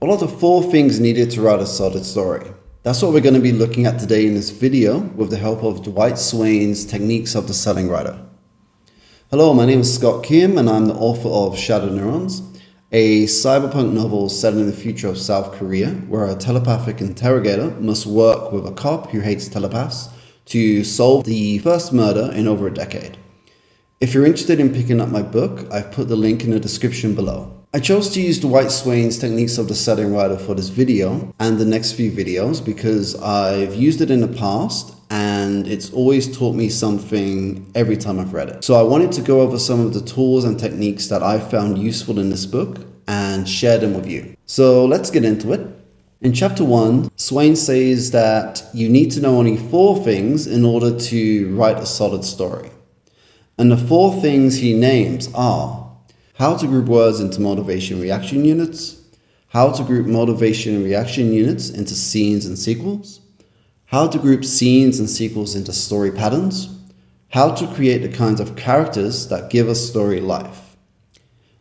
What are the 4 things needed to write a solid story? That's what we're going to be looking at today in this video with the help of Dwight Swain's Techniques of the Selling Writer. Hello, my name is Scott Kim and I'm the author of Shadow Neurons, a cyberpunk novel set in the future of South Korea where a telepathic interrogator must work with a cop who hates telepaths to solve the first murder in over a decade. If you're interested in picking up my book, I've put the link in the description below. I chose to use Dwight Swain's Techniques of the Selling Writer for this video and the next few videos because I've used it in the past and it's always taught me something every time I've read it. So I wanted to go over some of the tools and techniques that I found useful in this book and share them with you. So let's get into it. In chapter 1, Swain says that you need to know only 4 things in order to write a solid story. And the 4 things he names are how to group words into motivation reaction units, how to group motivation and reaction units into scenes and sequels, how to group scenes and sequels into story patterns, how to create the kinds of characters that give a story life.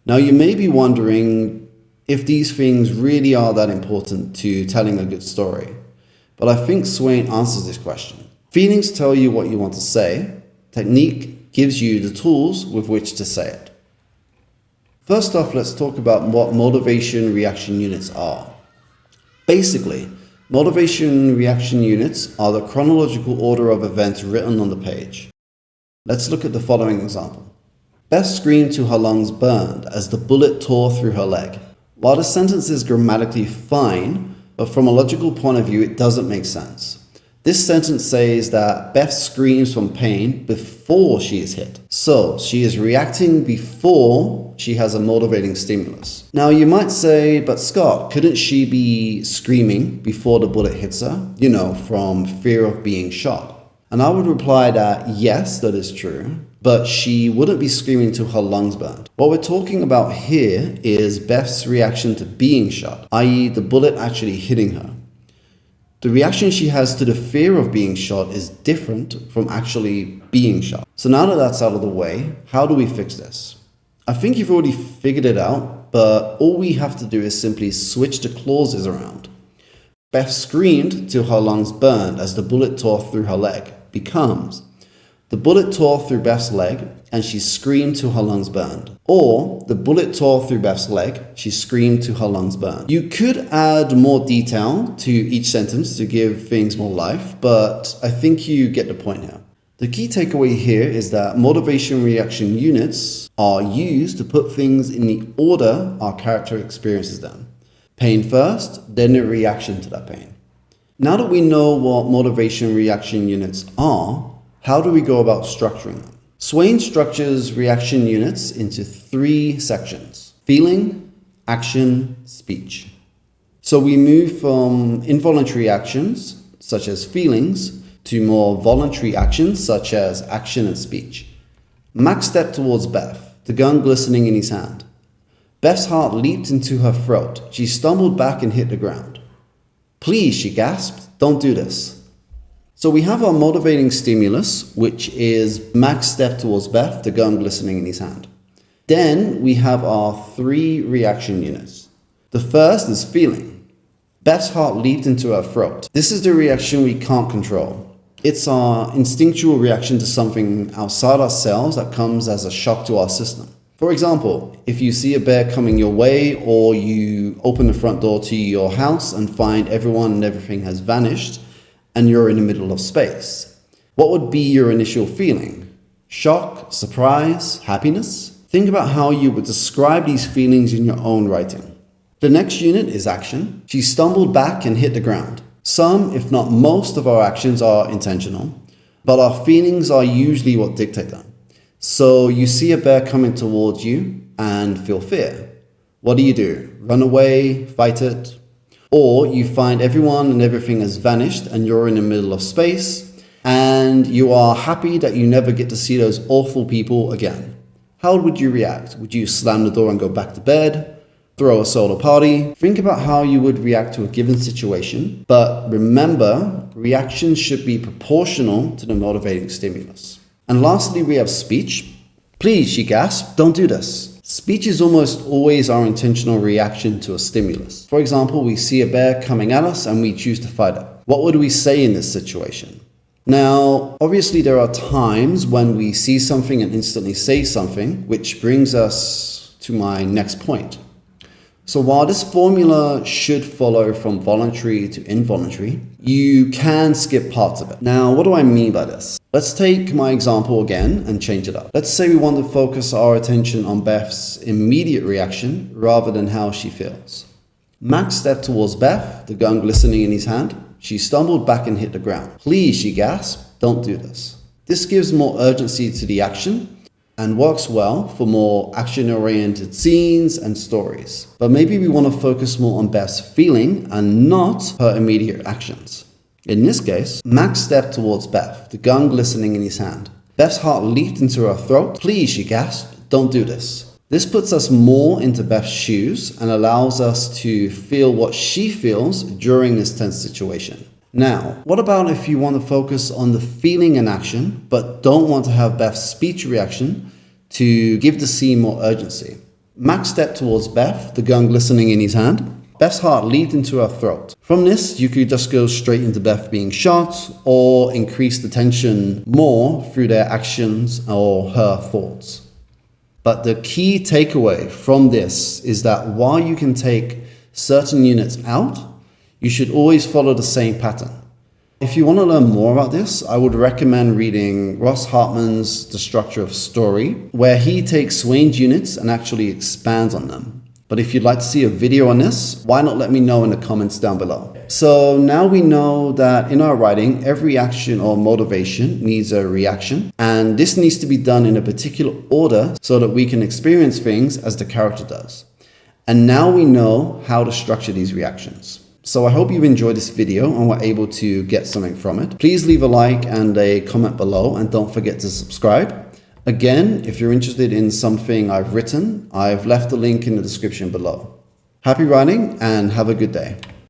Now you may be wondering if these things really are that important to telling a good story, but I think Swain answers this question. Feelings tell you what you want to say, technique gives you the tools with which to say it. First off, let's talk about what motivation reaction units are. Basically, motivation reaction units are the chronological order of events written on the page. Let's look at the following example. Beth screamed till her lungs burned as the bullet tore through her leg. While the sentence is grammatically fine, but from a logical point of view, it doesn't make sense. This sentence says that Beth screams from pain before she is hit. So she is reacting before she has a motivating stimulus. Now you might say, but Scott, couldn't she be screaming before the bullet hits her? You know, from fear of being shot. And I would reply that yes, that is true, but she wouldn't be screaming till her lungs burned. What we're talking about here is Beth's reaction to being shot, i.e. the bullet actually hitting her. The reaction she has to the fear of being shot is different from actually being shot. So now that that's out of the way, how do we fix this? I think you've already figured it out, but all we have to do is simply switch the clauses around. Beth screamed till her lungs burned as the bullet tore through her leg becomes the bullet tore through Beth's leg and she screamed till her lungs burned. Or the bullet tore through Beth's leg, she screamed till her lungs burned. You could add more detail to each sentence to give things more life, but I think you get the point now. The key takeaway here is that motivation reaction units are used to put things in the order our character experiences them. Pain first, then the reaction to that pain. Now that we know what motivation reaction units are, how do we go about structuring them? Swain structures reaction units into 3 sections: feeling, action, speech. So we move from involuntary actions, such as feelings, to more voluntary actions, such as action and speech. Max stepped towards Beth, the gun glistening in his hand. Beth's heart leaped into her throat. She stumbled back and hit the ground. "Please," she gasped, "don't do this." So we have our motivating stimulus, which is Max step towards Beth, the gun glistening in his hand. Then we have our 3 reaction units. The first is feeling. Beth's heart leaped into her throat. This is the reaction we can't control. It's our instinctual reaction to something outside ourselves that comes as a shock to our system. For example, if you see a bear coming your way or you open the front door to your house and find everyone and everything has vanished, and you're in the middle of space, what would be your initial feeling? Shock, surprise, happiness? Think about how you would describe these feelings in your own writing. The next unit is action. She stumbled back and hit the ground. Some, if not most, of our actions are intentional, but our feelings are usually what dictate them. So you see a bear coming towards you and feel fear. What do? Run away, fight it? Or you find everyone and everything has vanished and you're in the middle of space and you are happy that you never get to see those awful people again. How would you react? Would you slam the door and go back to bed? Throw a solo party? Think about how you would react to a given situation, but remember, reactions should be proportional to the motivating stimulus. And lastly, we have speech. "Please," she gasped, "don't do this." Speech is almost always our intentional reaction to a stimulus. For example, we see a bear coming at us and we choose to fight it. What would we say in this situation? Now, obviously there are times when we see something and instantly say something, which brings us to my next point. So while this formula should follow from voluntary to involuntary, you can skip parts of it. Now, what do I mean by this? Let's take my example again and change it up. Let's say we want to focus our attention on Beth's immediate reaction rather than how she feels. Max stepped towards Beth, the gun glistening in his hand. She stumbled back and hit the ground. Please, she gasped, don't do this. This gives more urgency to the action and works well for more action-oriented scenes and stories. But maybe we want to focus more on Beth's feeling and not her immediate actions. In this case, Max stepped towards Beth, the gun glistening in his hand. Beth's heart leaped into her throat. Please, she gasped, don't do this. This puts us more into Beth's shoes and allows us to feel what she feels during this tense situation. Now, what about if you want to focus on the feeling and action, but don't want to have Beth's speech reaction to give the scene more urgency? Max stepped towards Beth, the gun glistening in his hand. Beth's heart leaped into her throat. From this, you could just go straight into Beth being shot or increase the tension more through their actions or her thoughts. But the key takeaway from this is that while you can take certain units out, you should always follow the same pattern. If you want to learn more about this, I would recommend reading Ross Hartman's The Structure of Story, where he takes Swain's units and actually expands on them. But if you'd like to see a video on this, why not let me know in the comments down below. So now we know that in our writing, every action or motivation needs a reaction, and this needs to be done in a particular order so that we can experience things as the character does. And now we know how to structure these reactions. So I hope you enjoyed this video and were able to get something from it. Please leave a like and a comment below, and don't forget to subscribe. Again, if you're interested in something I've written, I've left a link in the description below. Happy writing and have a good day.